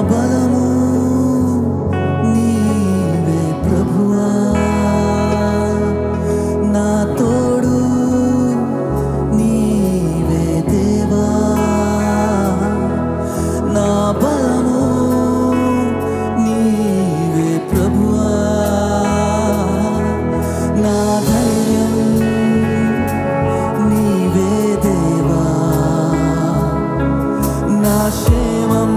బలము నీవే ప్రభువా, నా తోడు నీవే దేవా, నా బలము నీవే ప్రభువా, నా ధైర్యం నీవే దేవా, నా క్షేమం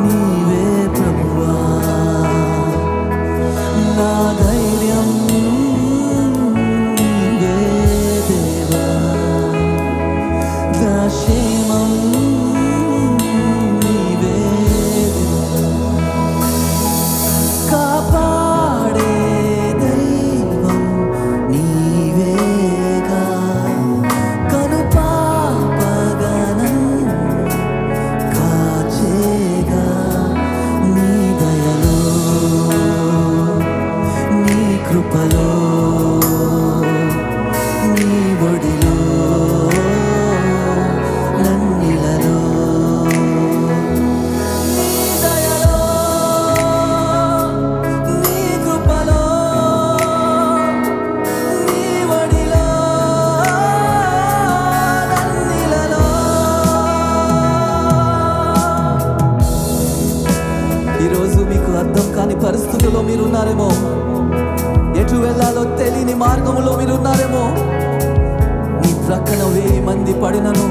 నీవే ప్రభువా, నా ధైర్యం నీవే దేవా, నా క్షేమం నీవే దేవా, కాపాడే దైవం నీవేగా, కనుపాపగనం కాచేగా, నీ దయలో నీ కృపలో నీ ఒడిలో నన్నిలలో, నీ దయలో నీ కృపలో నీ ఒడిలో నన్నిలలో. ఈరోజు మీకు అర్థం కాని పరిస్థితుల్లో మీరున్నారేమో, ఎటు వెళ్ళాలో తెలియని మార్గంలో మీరున్నారేమో. నీ ప్రక్కన 1000 మంది పడినను,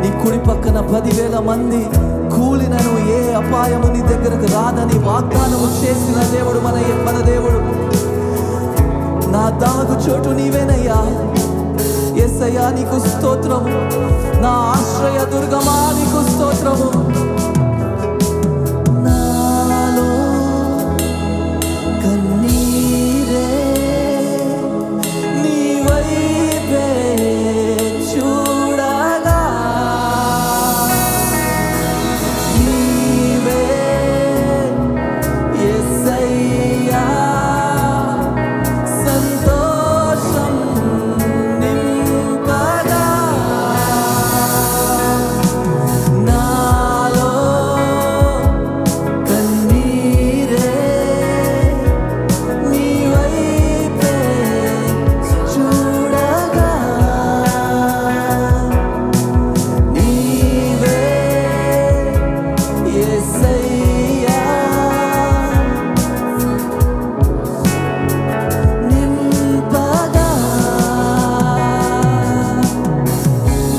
నీ కుడి పక్కన 10,000 మంది కూలినను, ఏ అపాయము నీ దగ్గరకు రాదని వాగ్దానము చేసిన దేవుడు మన దేవుడు. నా దాగు చోటు నీవేనయ్యా యేసయ్యా, నీకు స్తోత్రము. నా ఆశ్రయ దుర్గమా నీకు స్తోత్రము. నాలో కన్నీరే నీ వైపే చూడగా, నీవే యేసయ్యా సంతోషం నింపగా, నాలో కన్నీరే నీ వైపే చూడగా, నీవే యేసయ్యా నింపగా,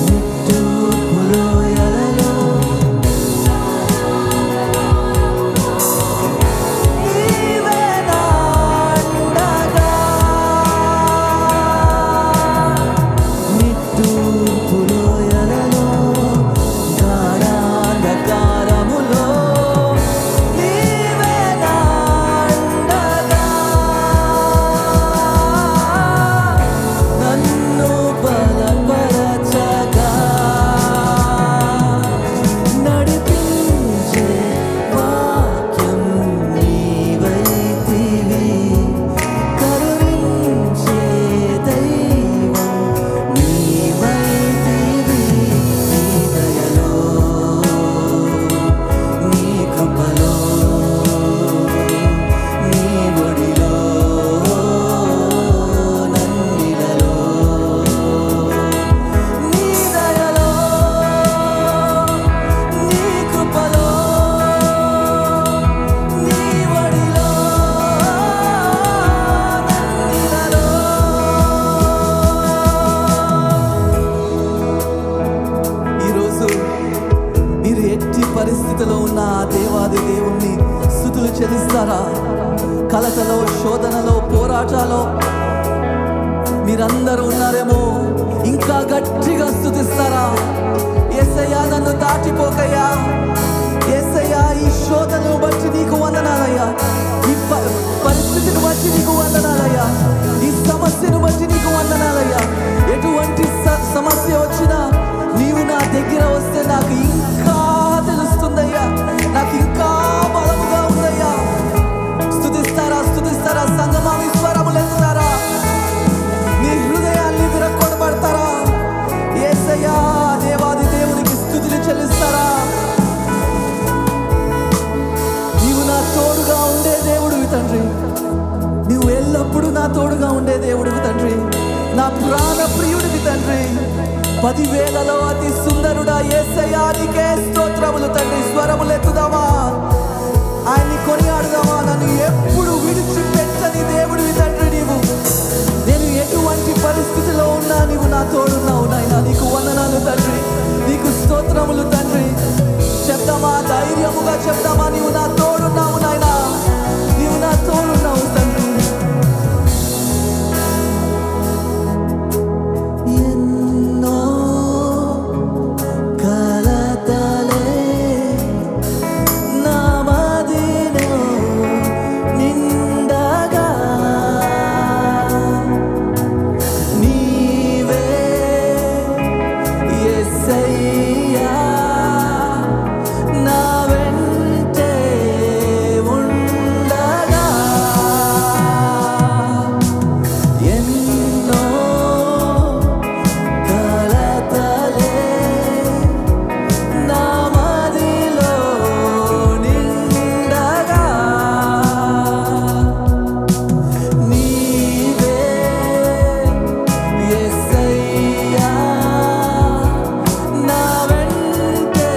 నిట్టూర్పు లోయలలో నీవే నా అండగా, నిట్టూర్పు లోయలలో గాఢాంధకారములో నీవే నా అండగా, నన్ను బలపరచగా, నడిపించే వాక్యం నీవైతివి, కరుణించే దైవం నీవైతివి, నీ దయలో నీ కృపలో నీ ఒడిలో నన్నిలలో, నీ దయలో నీ కృపలో నీ ఒడిలో నన్నిలలో. ఈరోజు మీరు ఎట్టి పరిస్థితిలో ఉన్న ఆ దేవాది దేవుణ్ణి స్తుతులు చెల్లిస్తారా? కలతలో, శోధనలో, పోరాటాలో మీరందరూ ఉన్నారేమో, ఇంకా గట్టిగా స్తుతిస్తారా? యేసయ్యా నన్ను దాటిపోకయ్యా, యేసయ్యా ఈ శోధనను బట్టి నీకు వందనాలయ్యా, ఈ పరిస్థితిని బట్టి నీకు వందనాలయ్యా, ఈ సమస్యను బట్టి నీకు వందనాలయ్యా. ఎటువంటి సమస్య వచ్చినా నీవు నా దగ్గర వస్తే నాకు ఇంకా తెలుస్తుందయ్యా, నాకు ఇంకా బలముగా ఉందయ్యా. స్తుతిస్తారా? స్తుతిస్తారా? సంగమా మీ స్వరములు ఎత్తుతారా? నీ హృదయాన్ని విరక్కొడబడతారా? యేసయ్యా దేవాది దేవునికి స్తుతులు చెల్లిస్తారా? నా ప్రాణ ప్రియుడివి తండ్రి. 10,000లలో అతి సుందరుడా యేసయ్యా, నీకే స్తోత్రములు తండ్రి. స్వరములెత్తుదామా, ఆయన్ని కొనియాడుదామా. నన్ను ఎప్పుడు విడిచిపెట్టని దేవుడివి తండ్రి నీవు. నేను ఎటువంటి పరిస్థితిలో ఉన్నా నీవు నా తోడున్నావు నాయనా. నీకు వందనాలు తండ్రి, నీకు స్తోత్రములు తండ్రి. చెప్దామా, ధైర్యముగా చెప్దామా, నీవు నా తోడున్నావు నాయనా, నీవు నా తోడున్నావు తండ్రి. ఎన్నో కలతలే నా మదిలో నిండగా, నీవే యేసయ్యా నా వెంటే ఉండగా. ఎన్నో కలతలే నా మదిలో నిండగా, నీవే యేసయ్యా నా వెంటే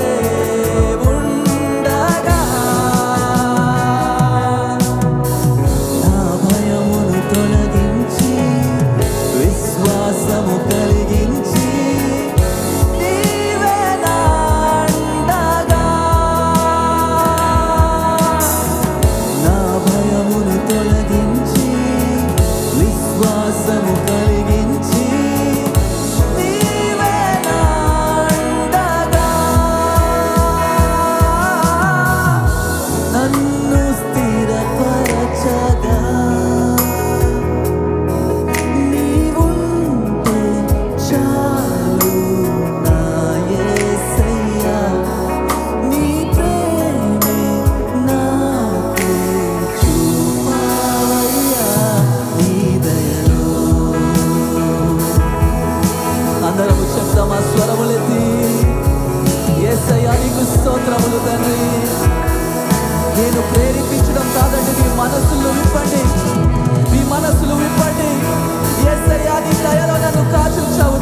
ఉండగా. నా భయమును తొలగించి విశ్వాసము కలిగించి, నీవే నా అండగా. నా భయమును తొలగించి విశ్వాసము కలిగించి, నీవే నా అండగా. నన్ను స్థిరపరచగా నీవుంటే చాలు నా యేసయ్యా. నీ ప్రేమే నాకు చూపావయ్యా నీ దయలో. అందరము చెప్తామా స్వరములెత్తి, యేసయ్యా నీకు స్తోత్రములు తండ్రి. నేను ప్రేరేపించడం కాదండి, మీ మనస్సులు విప్పండి, మీ మనస్సులు విప్పండి. యేసయ్యా నీ దయలో నన్ను కాచుంచావు